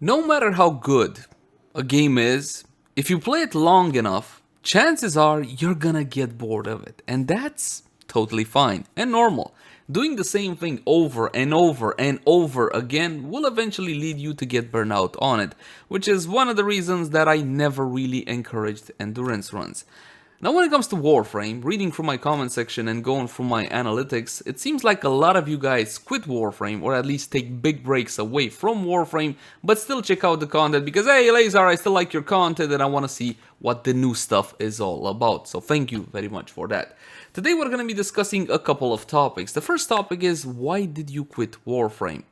No matter how good a game is, if you play it long enough, chances are you're gonna get bored of it. And that's totally fine and normal. Doing the same thing over and over and over again will eventually lead you to get burnout on it, which is one of the reasons that I never really encouraged endurance runs. Now, when it comes to Warframe, reading through my comment section and going through my analytics, it seems like a lot of you guys quit Warframe or at least take big breaks away from Warframe, but still check out the content because, hey, Lazar, I still like your content and I want to see what the new stuff is all about. So, thank you very much for that. Today, we're going to be discussing a couple of topics. The first topic is, why did you quit Warframe?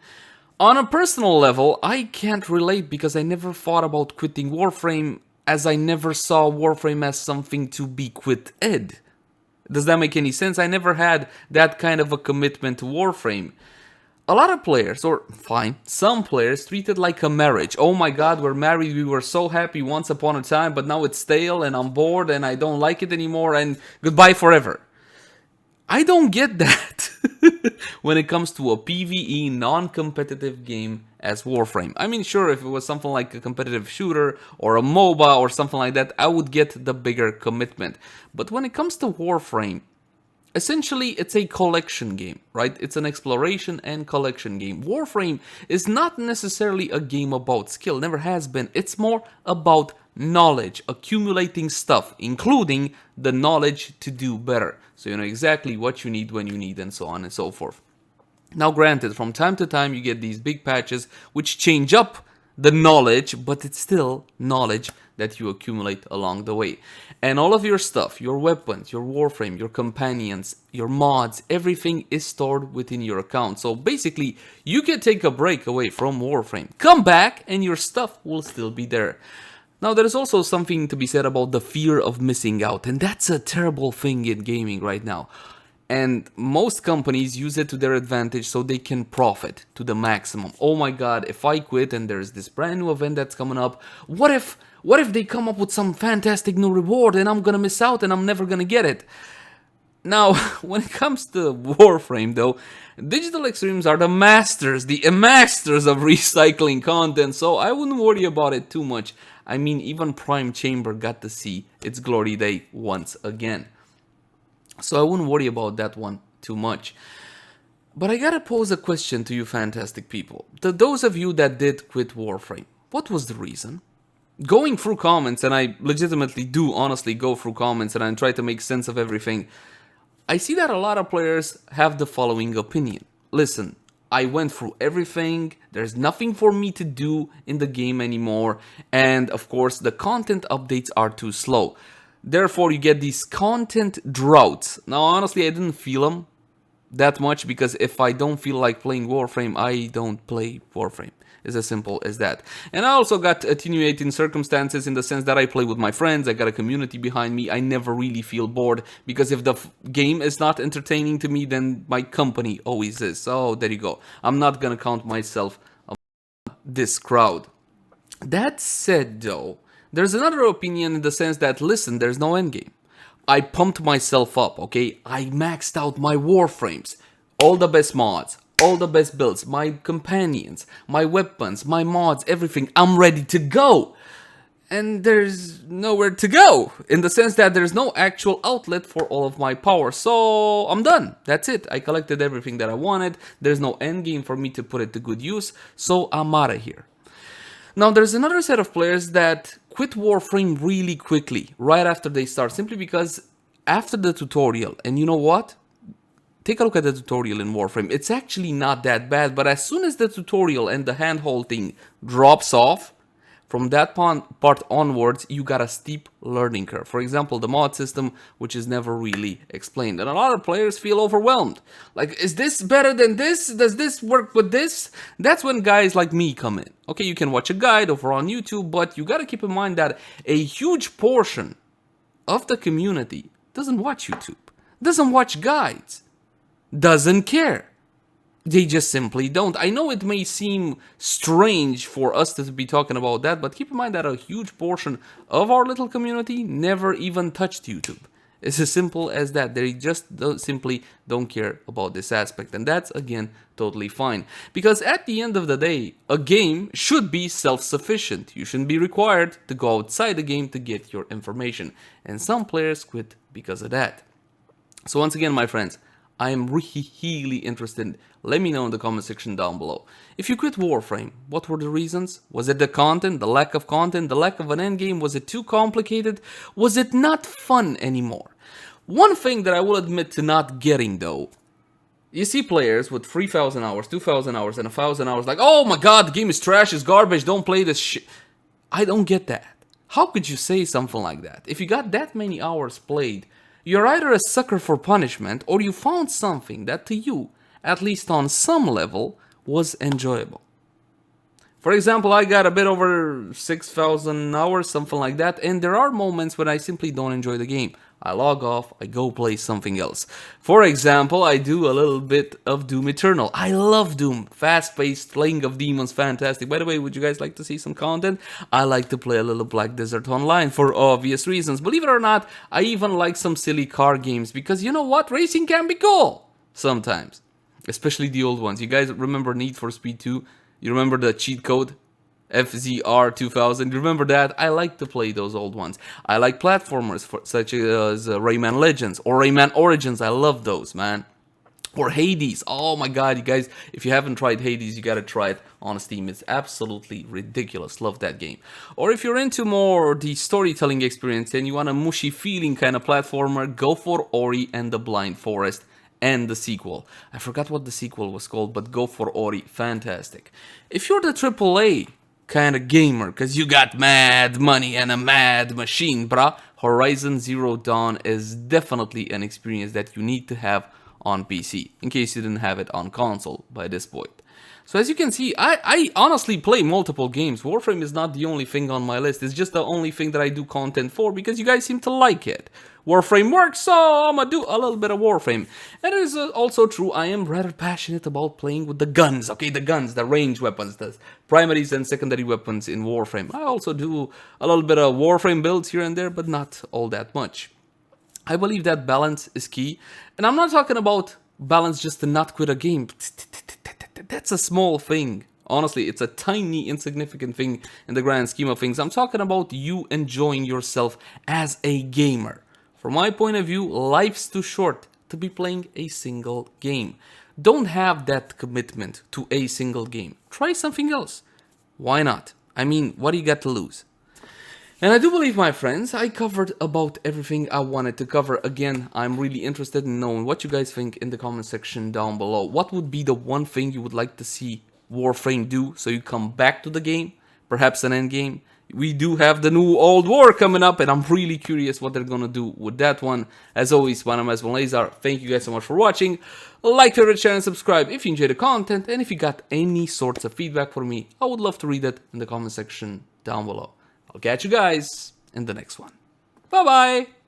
On a personal level, I can't relate because I never thought about quitting Warframe as I never saw Warframe as something to be quit-ed. Does that make any sense? I never had that kind of a commitment to Warframe. A lot of players, or fine, some players treat it like a marriage. Oh my god, we're married, we were so happy once upon a time, but now it's stale and I'm bored and I don't like it anymore and goodbye forever. I don't get that when it comes to a PvE non-competitive game as Warframe. I mean, sure, if it was something like a competitive shooter or a MOBA or something like that, I would get the bigger commitment. But when it comes to Warframe, essentially it's a collection game, right? It's an exploration and collection game. Warframe is not necessarily a game about skill, never has been. It's more about knowledge, accumulating stuff, including the knowledge to do better. So you know exactly what you need when you need and so on and so forth. Now granted, from time to time you get these big patches which change up the knowledge, but it's still knowledge that you accumulate along the way. And all of your stuff, your weapons, your Warframe, your companions, your mods, everything is stored within your account. So basically, you can take a break away from Warframe, come back, and your stuff will still be there. Now, there is also something to be said about the fear of missing out, and that's a terrible thing in gaming right now. And most companies use it to their advantage so they can profit to the maximum. Oh my god, if I quit and there's this brand new event that's coming up, what if they come up with some fantastic new reward and I'm gonna miss out and I'm never gonna get it? Now, when it comes to Warframe though, Digital Extremes are the masters of recycling content, so I wouldn't worry about it too much. I mean, even Prime Chamber got to see its glory day once again. So I wouldn't worry about that one too much. But I gotta pose a question to you fantastic people. To those of you that did quit Warframe, what was the reason? Going through comments, and I legitimately do honestly go through comments and I try to make sense of everything, I see that a lot of players have the following opinion. Listen, I went through everything, there's nothing for me to do in the game anymore, and of course the content updates are too slow. Therefore, you get these content droughts. Now, honestly, I didn't feel them that much because if I don't feel like playing Warframe, I don't play Warframe. It's as simple as that. And I also got attenuating circumstances in the sense that I play with my friends, I got a community behind me, I never really feel bored because if the game is not entertaining to me, then my company always is. So there you go. I'm not gonna count myself among this crowd. That said though, there's another opinion in the sense that, listen, there's no endgame. I pumped myself up, okay? I maxed out my Warframes, all the best mods, all the best builds, my companions, my weapons, my mods, everything. I'm ready to go. And there's nowhere to go, in the sense that there's no actual outlet for all of my power. So I'm done. That's it. I collected everything that I wanted. There's no endgame for me to put it to good use. So I'm out of here. Now, there's another set of players that quit Warframe really quickly, right after they start, simply because after the tutorial, and you know what? Take a look at the tutorial in Warframe. It's actually not that bad, but as soon as the tutorial and the hand-holding drops off, from that part onwards, you got a steep learning curve. For example, the mod system, which is never really explained. And a lot of players feel overwhelmed. Like, is this better than this? Does this work with this? That's when guys like me come in. Okay, you can watch a guide over on YouTube, but you gotta keep in mind that a huge portion of the community doesn't watch YouTube, doesn't watch guides, doesn't care. They just simply don't. I know it may seem strange for us to be talking about that, but keep in mind that a huge portion of our little community never even touched YouTube. It's as simple as that. They just simply don't care about this aspect. And that's, again, totally fine. Because at the end of the day, a game should be self-sufficient. You shouldn't be required to go outside the game to get your information. And some players quit because of that. So once again, my friends, I am really interested. Let me know in the comment section down below. If you quit Warframe, what were the reasons? Was it the content, the lack of content, the lack of an endgame? Was it too complicated? Was it not fun anymore? One thing that I will admit to not getting though, you see players with 3,000 hours, 2,000 hours, and 1,000 hours like, oh my god, the game is trash, it's garbage, don't play this shit. I don't get that. How could you say something like that? If you got that many hours played, you're either a sucker for punishment or you found something that to you, at least on some level, was enjoyable. For example, I got a bit over 6,000 hours, something like that, and there are moments when I simply don't enjoy the game. I log off, I go play something else. For example, I do a little bit of Doom Eternal. I love Doom. Fast-paced, playing of demons, fantastic. By the way, would you guys like to see some content? I like to play a little Black Desert Online for obvious reasons. Believe it or not, I even like some silly car games because you know what? Racing can be cool sometimes. Especially the old ones. You guys remember Need for Speed 2? You remember the cheat code? FZR 2000, you remember that? I like to play those old ones. I like platformers such as Rayman Legends or Rayman Origins. I love those, man. Or Hades. Oh my god, you guys, if you haven't tried Hades, you gotta try it on Steam. It's absolutely ridiculous. Love that game. Or if you're into more the storytelling experience and you want a mushy feeling kind of platformer, go for Ori and the Blind Forest. And the sequel. I forgot what the sequel was called, but go for Ori. Fantastic. If you're the AAA kind of gamer, because you got mad money and a mad machine, bruh, Horizon Zero Dawn is definitely an experience that you need to have on PC, in case you didn't have it on console by this point. So as you can see, I honestly play multiple games. Warframe is not the only thing on my list. It's just the only thing that I do content for because you guys seem to like it. Warframe works, so I'm gonna do a little bit of Warframe. And it is also true, I am rather passionate about playing with the guns, okay? The guns, the range weapons, the primaries and secondary weapons in Warframe. I also do a little bit of Warframe builds here and there, but not all that much. I believe that balance is key. And I'm not talking about balance just to not quit a game. That's a small thing. Honestly, it's a tiny, insignificant thing in the grand scheme of things. I'm talking about you enjoying yourself as a gamer. From my point of view, life's too short to be playing a single game. Don't have that commitment to a single game. Try something else. Why not? I mean, what do you got to lose? And I do believe, my friends, I covered about everything I wanted to cover. Again, I'm really interested in knowing what you guys think in the comment section down below. What would be the one thing you would like to see Warframe do so you come back to the game? Perhaps an end game? We do have the new Old War coming up, and I'm really curious what they're gonna do with that one. As always, my name is Lazar. Thank you guys so much for watching. Like, favorite, share, and subscribe if you enjoyed the content. And if you got any sorts of feedback for me, I would love to read it in the comment section down below. I'll catch you guys in the next one. Bye-bye!